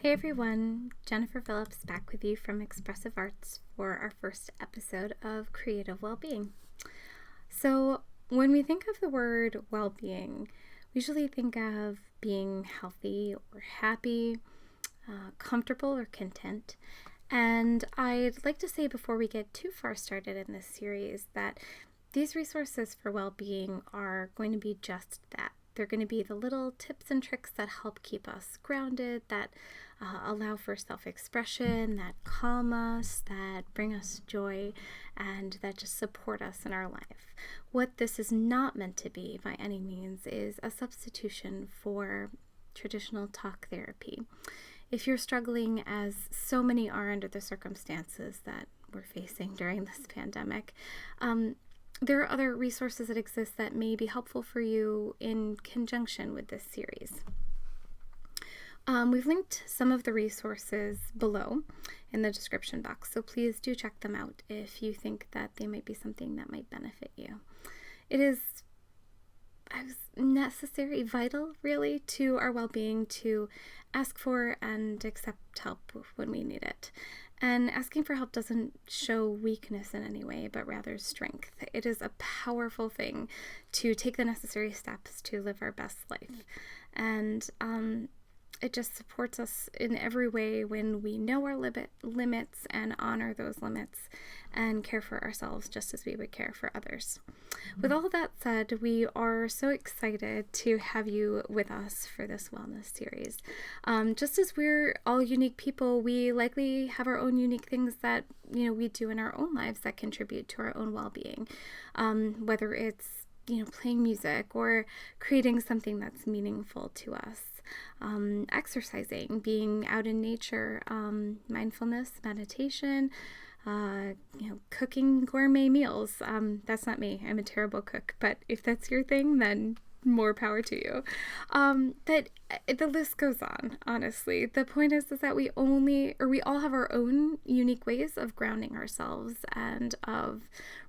Hey everyone, Jennifer Phillips back with you from Expressive Arts for our first episode of Creative Wellbeing. So, when we think of the word well-being, we usually think of being healthy or happy, comfortable or content. And I'd like to say before we get too far started in this series that these resources for well-being are going to be just that. They're going to be the little tips and tricks that help keep us grounded, that allow for self-expression, that calm us, that bring us joy, and that just support us in our life. What this is not meant to be by any means is a substitution for traditional talk therapy. If you're struggling, as so many are under the circumstances that we're facing during this pandemic, there are other resources that exist that may be helpful for you in conjunction with this series. We've linked some of the resources below in the description box, so please do check them out if you think that they might be something that might benefit you. It is necessary, vital, really, to our well-being to ask for and accept help when we need it. And asking for help doesn't show weakness in any way, but rather strength. It is a powerful thing to take the necessary steps to live our best life. And it just supports us in every way when we know our limits and honor those limits and care for ourselves just as we would care for others. With all that said, we are so excited to have you with us for this wellness series. Just as we're all unique people, we likely have our own unique things that we do in our own lives that contribute to our own well-being, whether it's playing music or creating something that's meaningful to us. Exercising, being out in nature, mindfulness, meditation, cooking gourmet meals. That's not me. I'm a terrible cook, but if that's your thing, then more power to you. But the list goes on, honestly. The point is that we all have our own unique ways of grounding ourselves and of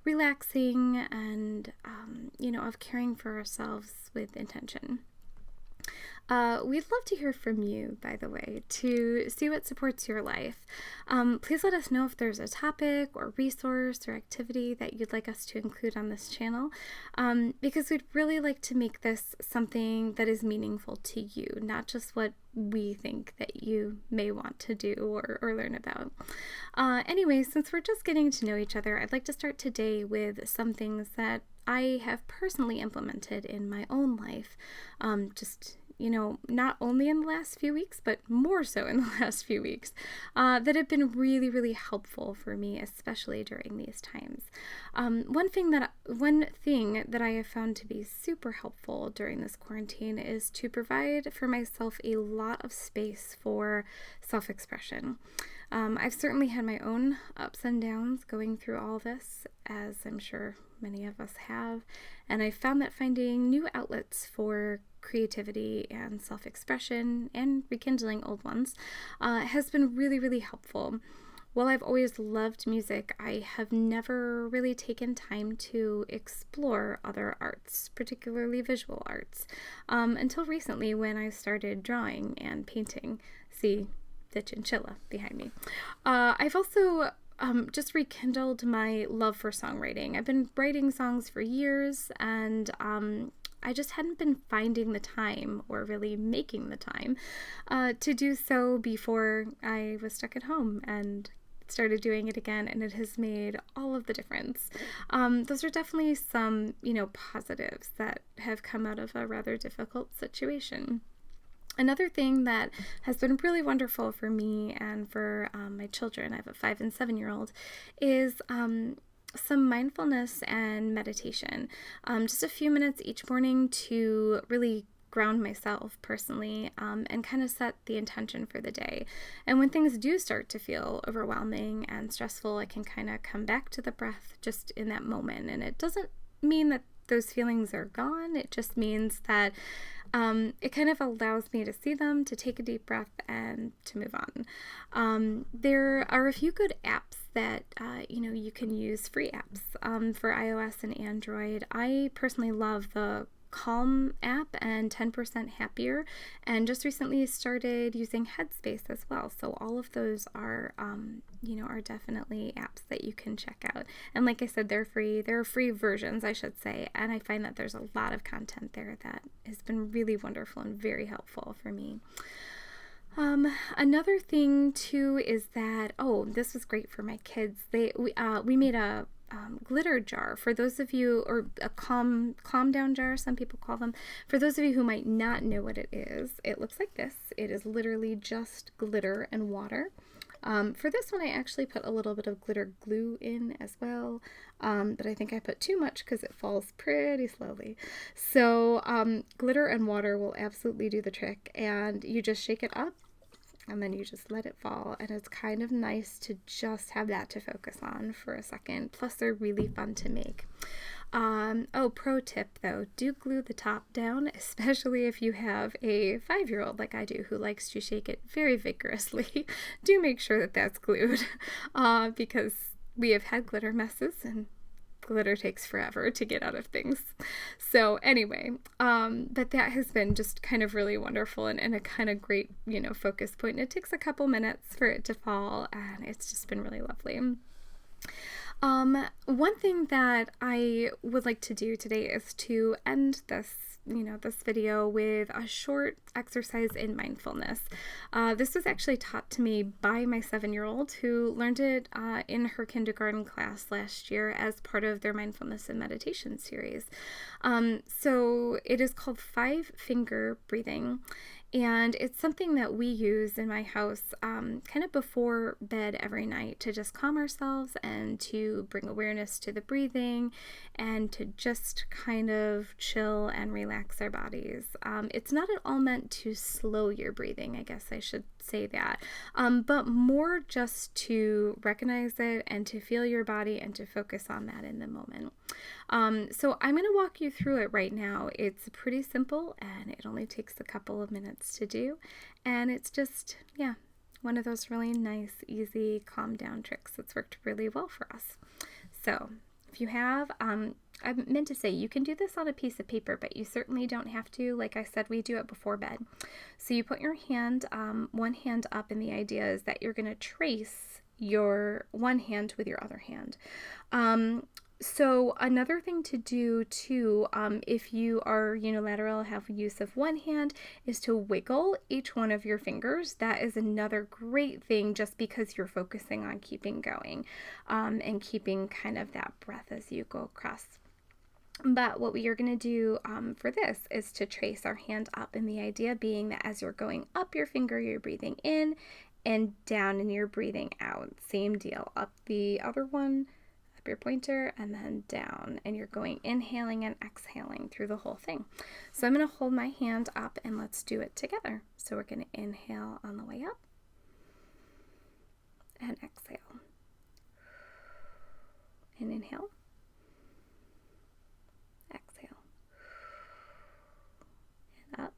relaxing and, of caring for ourselves with intention. We'd love to hear from you, by the way, to see what supports your life. Please let us know if there's a topic or resource or activity that you'd like us to include on this channel, because we'd really like to make this something that is meaningful to you, not just what we think that you may want to do or learn about. Anyway, since we're just getting to know each other, I'd like to start today with some things that I have personally implemented in my own life, not only in the last few weeks, but more so in the last few weeks, that have been really, really helpful for me, especially during these times. One thing that I have found to be super helpful during this quarantine is to provide for myself a lot of space for self-expression. I've certainly had my own ups and downs going through all this, as I'm sure many of us have, and I found that finding new outlets for creativity and self-expression and rekindling old ones has been really, really helpful. While I've always loved music, I have never really taken time to explore other arts, particularly visual arts, until recently when I started drawing and painting. See the chinchilla behind me. I've also just rekindled my love for songwriting. I've been writing songs for years, and I just hadn't been finding the time or really making the time to do so before I was stuck at home and started doing it again, and it has made all of the difference. Those are definitely some, positives that have come out of a rather difficult situation. Another thing that has been really wonderful for me and for my children, I have a 5 and 7-year-old, is some mindfulness and meditation. Just a few minutes each morning to really ground myself personally and kind of set the intention for the day. And when things do start to feel overwhelming and stressful, I can kind of come back to the breath just in that moment. And it doesn't mean that those feelings are gone. It just means that it kind of allows me to see them, to take a deep breath, and to move on. There are a few good apps that you can use, free apps for iOS and Android. I personally love the Calm app and 10% Happier, and just recently started using Headspace as well. So all of those are, are definitely apps that you can check out. And like I said, they're free. They're free versions, I should say. And I find that there's a lot of content there that has been really wonderful and very helpful for me. Another thing too is that, this was great for my kids. We made a glitter jar for those of you, or a calm down jar, some people call them. For those of you who might not know what it is, it looks like this. It is literally just glitter and water. For this one, I actually put a little bit of glitter glue in as well, but I think I put too much because it falls pretty slowly. So glitter and water will absolutely do the trick, and you just shake it up and then you just let it fall, and it's kind of nice to just have that to focus on for a second. Plus they're really fun to make. Pro tip though, do glue the top down, especially if you have a 5-year-old like I do who likes to shake it very vigorously. Do make sure that that's glued, because we have had glitter messes and glitter takes forever to get out of things. So anyway, but that has been just kind of really wonderful and a kind of great, focus point. And it takes a couple minutes for it to fall, and it's just been really lovely. One thing that I would like to do today is to end this video with a short exercise in mindfulness. This was actually taught to me by my 7-year-old who learned it in her kindergarten class last year as part of their mindfulness and meditation series. So it is called 5-finger breathing. And it's something that we use in my house kind of before bed every night to just calm ourselves and to bring awareness to the breathing and to just kind of chill and relax our bodies. It's not at all meant to slow your breathing, I guess I should say that, but more just to recognize it and to feel your body and to focus on that in the moment. So I'm going to walk you through it right now. It's pretty simple and it only takes a couple of minutes to do. And it's just, one of those really nice, easy, calm down tricks that's worked really well for us. So if you have, I meant to say, you can do this on a piece of paper, but you certainly don't have to. Like I said, we do it before bed. So you put your hand, one hand up, and the idea is that you're going to trace your one hand with your other hand. So another thing to do too, if you are unilateral, have use of one hand, is to wiggle each one of your fingers. That is another great thing, just because you're focusing on keeping going, and keeping kind of that breath as you go across. But what we are going to do for this is to trace our hand up, and the idea being that as you're going up your finger, you're breathing in, and down and you're breathing out. Same deal, up the other one, up your pointer, and then down, and you're going inhaling and exhaling through the whole thing. So I'm going to hold my hand up and let's do it together. So we're going to inhale on the way up and exhale. And inhale. Exhale. And up.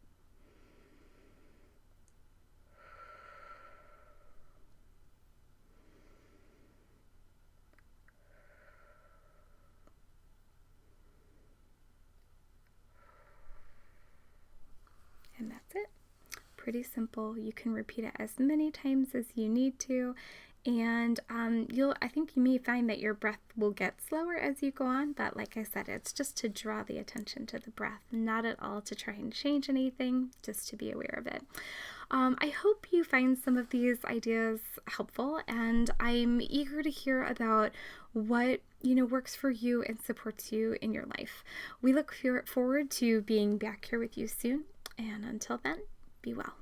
And that's it. Pretty simple. You can repeat it as many times as you need to, and I think you may find that your breath will get slower as you go on, but like I said, it's just to draw the attention to the breath, not at all to try and change anything, just to be aware of it. I hope you find some of these ideas helpful, and I'm eager to hear about what works for you and supports you in your life. We look forward to being back here with you soon, and until then, be well.